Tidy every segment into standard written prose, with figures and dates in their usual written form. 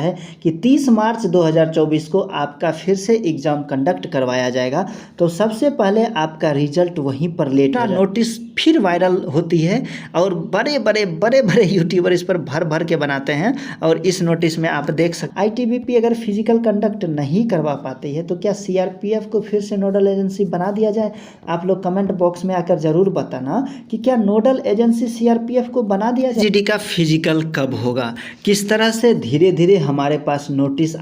है कि 30 मार्च 2024 को आपका फिर से एग्ज़ाम कंडक्ट करवाया जाएगा। तो सबसे पहले आपका रिजल्ट वहीं पर लेट हो नोटिस फिर वायरल होती है और बड़े बड़े यूट्यूबर इस पर भर भर के बनाते हैं। और इस नोटिस में आप देख सकते ITBP अगर फिजिकल कंडक्ट नहीं करवा पाती है तो क्या CRPF को फिर से नोडल एजेंसी बना दिया जाए? आप लोग कमेंट बॉक्स में आकर ज़रूर बताना कि क्या नोडल एजेंसी CRPF को बना दिया जाए। GD का फिजिकल कब होगा, किस तरह से धीरे धीरे हमारे पास नोटिस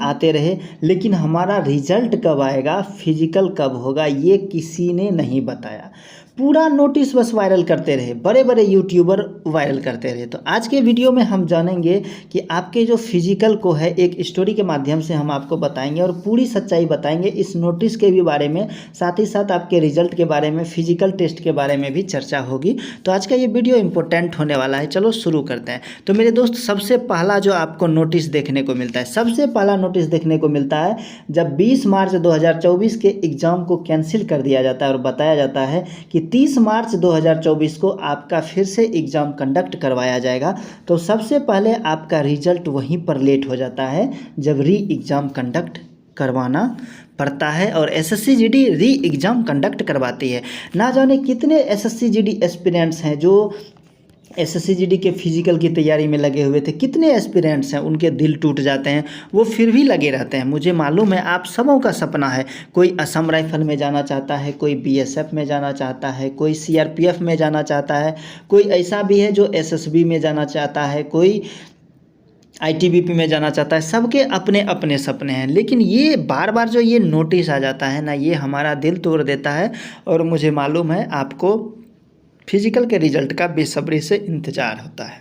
आते रहे लेकिन हमारा रिजल्ट कब आएगा, फिजिकल कब होगा, ये किसी ने नहीं बताया। पूरा नोटिस बस वायरल करते रहे, बड़े बड़े यूट्यूबर वायरल करते रहे। तो आज के वीडियो में हम जानेंगे कि आपके जो फिजिकल को है एक स्टोरी के माध्यम से हम आपको बताएंगे और पूरी सच्चाई बताएंगे इस नोटिस के भी बारे में, साथ ही साथ आपके रिजल्ट के बारे में, फिजिकल टेस्ट के बारे में भी चर्चा होगी। तो आज का ये वीडियो इंपॉर्टेंट होने वाला है। चलो शुरू करते हैं। तो मेरे दोस्त, सबसे पहला जो आपको नोटिस देखने को मिलता है, सबसे पहला नोटिस देखने को मिलता है जब 20 मार्च 2024 के एग्ज़ाम को कैंसिल कर दिया जाता है और बताया जाता है कि 30 मार्च 2024 को आपका फिर से एग्ज़ाम कंडक्ट करवाया जाएगा। तो सबसे पहले आपका रिजल्ट वहीं पर लेट हो जाता है जब री एग्ज़ाम कंडक्ट करवाना पड़ता है और SSC-GD री एग्ज़ाम कंडक्ट करवाती है। ना जाने कितने SSC-GD एस्पिरेंट्स हैं जो SSC-GD के फिजिकल की तैयारी में लगे हुए थे, कितने एस्पिरेंट्स हैं उनके दिल टूट जाते हैं, वो फिर भी लगे रहते हैं। मुझे मालूम है आप सबों का सपना है, कोई असम राइफल में जाना चाहता है, कोई BSF में जाना चाहता है, कोई CRPF में जाना चाहता है, कोई ऐसा भी है जो SSB में जाना चाहता है, कोई ITBP में जाना चाहता है। सबके अपने अपने सपने हैं, लेकिन ये बार बार जो ये नोटिस आ जाता है ना, ये हमारा दिल तोड़ देता है। और मुझे मालूम है आपको फिजिकल के रिजल्ट का बेसब्री से इंतज़ार होता है।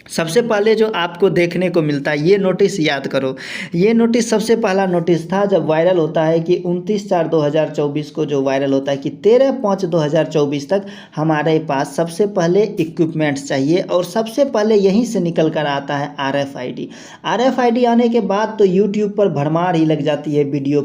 सबसे पहले जो आपको देखने को मिलता है, ये नोटिस याद करो, ये नोटिस सबसे पहला नोटिस था जब वायरल होता है कि 29/4/2024 को जो वायरल होता है कि 13/5/2024 तक हमारे पास सबसे पहले इक्विपमेंट्स चाहिए और सबसे पहले यहीं से निकल कर आता है RFID आने के बाद तो यूट्यूब पर भरमार ही लग जाती है वीडियो।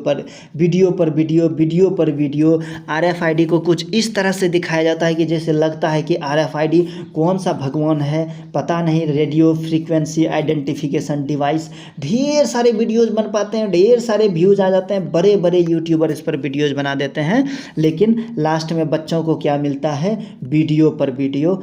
RFID को कुछ इस तरह से दिखाया जाता है कि जैसे लगता है कि RFID कौन सा भगवान है पता नहीं, रेडियो फ्रीक्वेंसी आइडेंटिफिकेशन डिवाइस। ढेर सारे वीडियोस बन पाते हैं, ढेर सारे व्यूज़ आ जाते हैं, बड़े बड़े यूट्यूबर इस पर वीडियोस बना देते हैं, लेकिन लास्ट में बच्चों को क्या मिलता है, वीडियो पर वीडियो,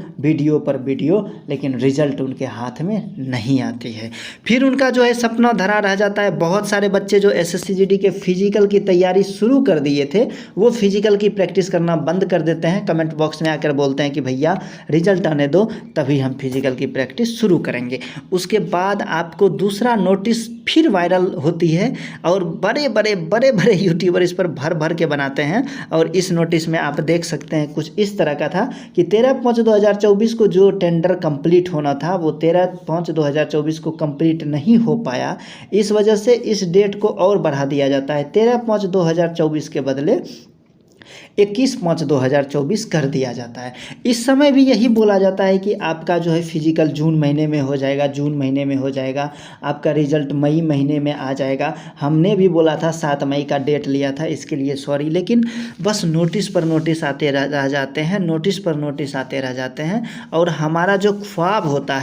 लेकिन रिजल्ट उनके हाथ में नहीं आती है। फिर उनका जो है सपना धरा रह जाता है। बहुत सारे बच्चे जो SSC-GD के फिजिकल की तैयारी शुरू कर दिए थे वो फिजिकल की प्रैक्टिस करना बंद कर देते हैं, कमेंट बॉक्स में आकर बोलते हैं कि भैया रिजल्ट आने दो तभी हम फिजिकल की प्रैक्टिस शुरू करेंगे। उसके बाद आपको दूसरा नोटिस फिर वायरल होती है और बड़े बड़े यूट्यूबर इस पर भर भर के बनाते हैं। और इस नोटिस में आप देख सकते हैं कुछ इस तरह का था कि 13/5/2024 को जो टेंडर कंप्लीट होना था वो 13/5/2024 को कंप्लीट नहीं हो पाया। इस वजह से इस डेट को और बढ़ा दिया जाता है, 13/5/2024 के बदले 21/5/2024 कर दिया जाता है। इस समय भी यही बोला जाता है कि आपका जो है फिजिकल जून महीने में हो जाएगा, आपका रिजल्ट मई महीने में आ जाएगा। हमने भी बोला था 7 मई का डेट लिया था, इसके लिए सॉरी, लेकिन बस नोटिस पर नोटिस आते रह जाते हैं। और हमारा जो ख्वाब होता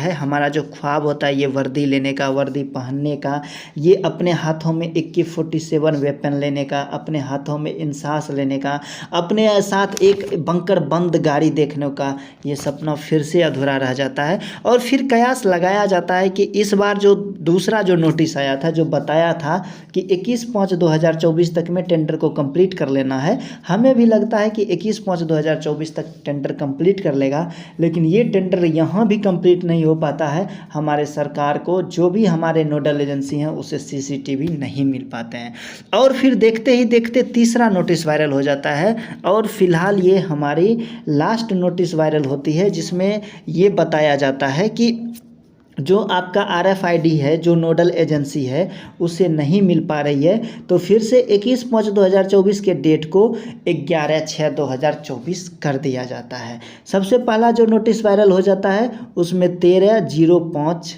है ये वर्दी लेने का, वर्दी पहनने का, ये अपने हाथों में AK-47 वेपन लेने का, अपने हाथों में इंसास लेने का, अपने साथ एक बंकर बंद गाड़ी देखने का, ये सपना फिर से अधूरा रह जाता है। और फिर कयास लगाया जाता है कि इस बार जो दूसरा जो नोटिस आया था जो बताया था कि 21/5/2024 तक में टेंडर को कंप्लीट कर लेना है, हमें भी लगता है कि 21/5/2024 तक टेंडर कंप्लीट कर लेगा, लेकिन ये टेंडर यहाँ भी कंप्लीट नहीं हो पाता है। हमारे सरकार को जो भी हमारे नोडल एजेंसी हैं उसे CCTV नहीं मिल पाते हैं। और फिर देखते ही देखते तीसरा नोटिस वायरल हो जाता है और फिलहाल ये हमारी लास्ट नोटिस वायरल होती है जिसमें ये बताया जाता है कि जो आपका RFID है, जो नोडल एजेंसी है, उसे नहीं मिल पा रही है। तो फिर से 21/5/2024 के डेट को 11/6/2024 कर दिया जाता है। सबसे पहला जो नोटिस वायरल हो जाता है उसमें 13/05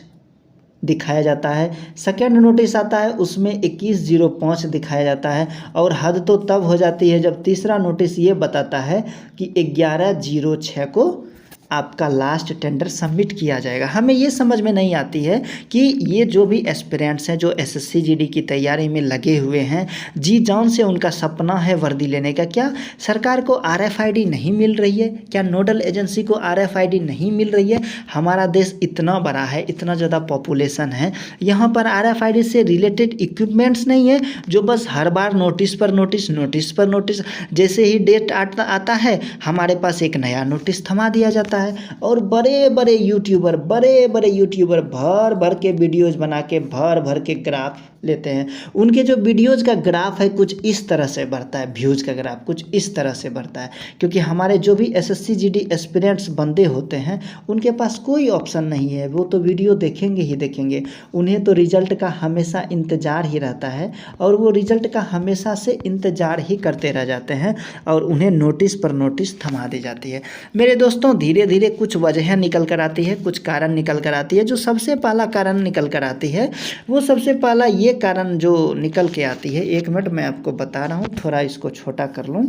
दिखाया जाता है। सेकेंड नोटिस आता है उसमें 21/05 दिखाया जाता है। और हद तो तब हो जाती है जब तीसरा नोटिस ये बताता है कि 11/06 को आपका लास्ट टेंडर सबमिट किया जाएगा। हमें ये समझ में नहीं आती है कि ये जो भी एस्पिरेंट्स हैं जो एसएससी जीडी की तैयारी में लगे हुए हैं, जी जान से उनका सपना है वर्दी लेने का, क्या सरकार को आरएफआईडी नहीं मिल रही है? क्या नोडल एजेंसी को आरएफआईडी नहीं मिल रही है? हमारा देश इतना बड़ा है, इतना ज़्यादा पॉपुलेशन है, यहाँ पर आरएफआईडी से रिलेटेड इक्विपमेंट्स नहीं है जो बस हर बार नोटिस पर नोटिस, नोटिस पर नोटिस, जैसे ही डेट आता है हमारे पास एक नया नोटिस थमा दिया जाता है। और बड़े बड़े यूट्यूबर भर भर के वीडियोज़ बना के भर भर के ग्राफ लेते हैं। उनके जो वीडियोज़ का ग्राफ है कुछ इस तरह से बढ़ता है, व्यूज़ का ग्राफ कुछ इस तरह से बढ़ता है, क्योंकि हमारे जो भी एसएससी जीडी एस्पिरेंट्स बंदे होते हैं उनके पास कोई ऑप्शन नहीं है, वो तो वीडियो देखेंगे ही देखेंगे। उन्हें तो रिजल्ट का हमेशा इंतज़ार ही रहता है और वो रिजल्ट का हमेशा से इंतज़ार ही करते रह जाते हैं और उन्हें नोटिस पर नोटिस थमा दी जाती है। मेरे दोस्तों, धीरे धीरे कुछ वजह निकल कर आती है, कुछ कारण निकल कर आती है। जो सबसे पहला कारण निकल कर आती है वो सबसे पहला ये कारण जो निकल के आती है, 1 मिनट मैं आपको बता रहा हूँ, थोड़ा इसको छोटा कर लूँ।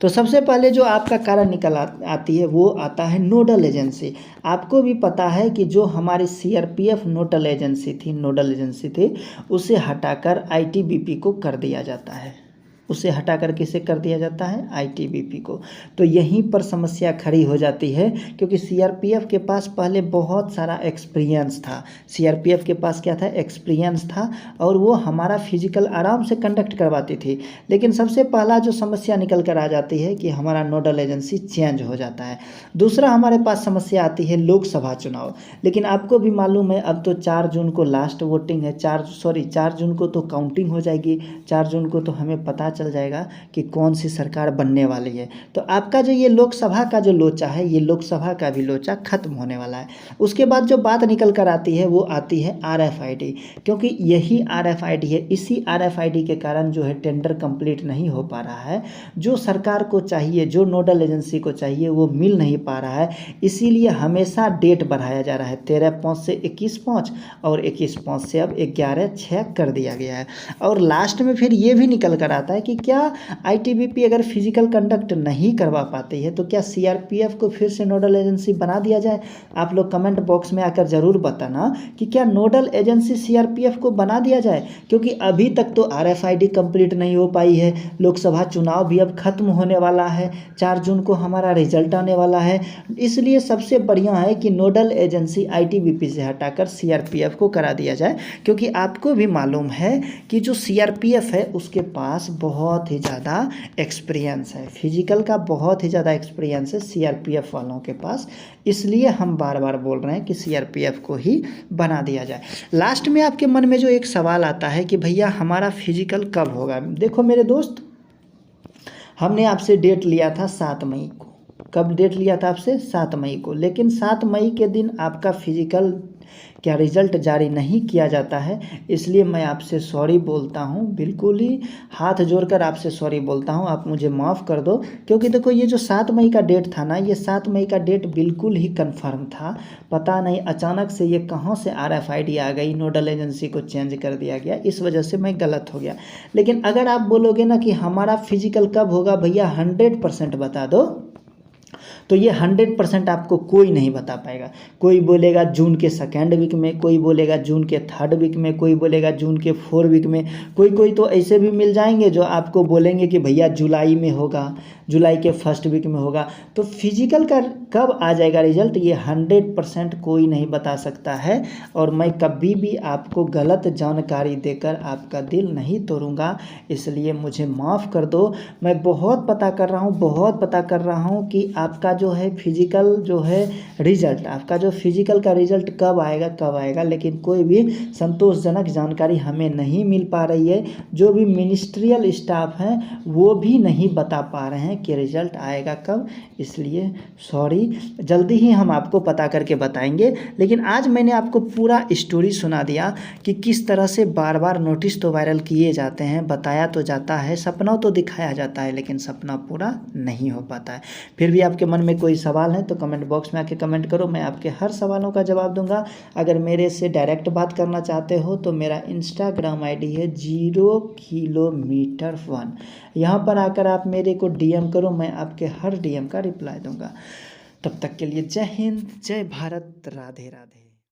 तो सबसे पहले जो आपका कारण निकल आती है वो आता है नोडल एजेंसी। आपको भी पता है कि जो हमारी सीआरपीएफ नोडल एजेंसी थी उसे हटाकर आईटीबीपी को कर दिया जाता है। उसे हटाकर किसे कर दिया जाता है? आईटीबीपी को। तो यहीं पर समस्या खड़ी हो जाती है, क्योंकि सीआरपीएफ के पास पहले बहुत सारा एक्सपीरियंस था। सीआरपीएफ के पास क्या था? एक्सपीरियंस था और वो हमारा फिजिकल आराम से कंडक्ट करवाती थी। लेकिन सबसे पहला जो समस्या निकल कर आ जाती है कि हमारा नोडल एजेंसी चेंज हो जाता है। दूसरा हमारे पास समस्या आती है लोकसभा चुनाव। लेकिन आपको भी मालूम है अब तो 4 जून को लास्ट वोटिंग है, 4 जून को तो काउंटिंग हो जाएगी। 4 जून को तो हमें पता चल जाएगा कि कौन सी सरकार बनने वाली है। तो आपका जो ये लोकसभा का जो लोचा है, ये लोकसभा का भी लोचा खत्म होने वाला है। उसके बाद जो बात निकल कर आती है वो आती है आरएफआईडी, क्योंकि यही आरएफआईडी है, इसी आरएफआईडी के कारण जो है टेंडर कंप्लीट नहीं हो पा रहा है। जो सरकार को चाहिए, जो नोडल एजेंसी को चाहिए वो मिल नहीं पा रहा है। इसीलिए हमेशा डेट बढ़ाया जा रहा है। 13/5 से 21/5 और 21/5 से अब 11/6 कर दिया गया है। और लास्ट में फिर ये भी निकल कर आता है कि क्या आईटीबीपी अगर फिजिकल कंडक्ट नहीं करवा पाती है तो क्या सीआरपीएफ को फिर से नोडल एजेंसी बना दिया जाए? आप लोग कमेंट बॉक्स में आकर ज़रूर बताना कि क्या नोडल एजेंसी सीआरपीएफ को बना दिया जाए, क्योंकि अभी तक तो आरएफआईडी कंप्लीट नहीं हो पाई है। लोकसभा चुनाव भी अब खत्म होने वाला है, 4 जून को हमारा रिजल्ट आने वाला है। इसलिए सबसे बढ़िया है कि नोडल एजेंसी आईटीबीपी से हटाकर सीआरपीएफ को करा दिया जाए, क्योंकि आपको भी मालूम है कि जो सीआरपीएफ है उसके पास बहुत ही ज़्यादा एक्सपीरियंस है, फिजिकल का बहुत ही ज़्यादा एक्सपीरियंस है सीआरपीएफ वालों के पास। इसलिए हम बार बार बोल रहे हैं कि सीआरपीएफ को ही बना दिया जाए। लास्ट में आपके मन में जो एक सवाल आता है कि भैया हमारा फिजिकल कब होगा? देखो मेरे दोस्त, हमने आपसे डेट लिया था 7 मई को। कब डेट लिया था आपसे? 7 मई को। लेकिन 7 मई के दिन आपका फिजिकल क्या रिज़ल्ट जारी नहीं किया जाता है। इसलिए मैं आपसे सॉरी बोलता हूँ, बिल्कुल ही हाथ जोड़कर आपसे सॉरी बोलता हूँ, आप मुझे माफ़ कर दो। क्योंकि देखो ये जो 7 मई का डेट था ना, ये 7 मई का डेट बिल्कुल ही कंफर्म था। पता नहीं अचानक से ये कहाँ से आरएफआईडी आ गई, नोडल एजेंसी को चेंज कर दिया गया, इस वजह से मैं गलत हो गया। लेकिन अगर आप बोलोगे ना कि हमारा फिजिकल कब होगा भैया, 100% बता दो, तो ये 100% आपको कोई नहीं बता पाएगा। कोई बोलेगा जून के 2nd वीक में, कोई बोलेगा जून के 3rd वीक में, कोई बोलेगा जून के 4 वीक में, कोई तो ऐसे भी मिल जाएंगे जो आपको बोलेंगे कि भैया जुलाई में होगा, जुलाई के 1st वीक में होगा। तो फिजिकल का कब आ जाएगा रिजल्ट, ये 100% कोई नहीं बता सकता है। और मैं कभी भी आपको गलत जानकारी देकर आपका दिल नहीं तोड़ूंगा, इसलिए मुझे माफ़ कर दो। मैं बहुत पता कर रहा हूँ कि आपका जो है फिजिकल जो है रिजल्ट, आपका जो फिजिकल का रिजल्ट कब आएगा, लेकिन कोई भी संतोषजनक जानकारी हमें नहीं मिल पा रही है। जो भी मिनिस्ट्रियल स्टाफ हैं वो भी नहीं बता पा रहे हैं कि रिजल्ट आएगा कब। इसलिए सॉरी, जल्दी ही हम आपको पता करके बताएंगे। लेकिन आज मैंने आपको पूरा स्टोरी सुना दिया कि किस तरह से बार बार नोटिस तो वायरल किए जाते हैं, बताया तो जाता है, सपना तो दिखाया जाता है, लेकिन सपना पूरा नहीं हो पाता है। फिर भी आपके मन में कोई सवाल है तो कमेंट बॉक्स में आके कमेंट करो, मैं आपके हर सवालों का जवाब दूंगा। अगर मेरे से डायरेक्ट बात करना चाहते हो तो मेरा इंस्टाग्राम आईडी है 0km1। यहाँ पर आकर आप मेरे को डीएम करो, मैं आपके हर डीएम का रिप्लाई दूंगा। तब तक के लिए जय हिंद, जय भारत, राधे राधे।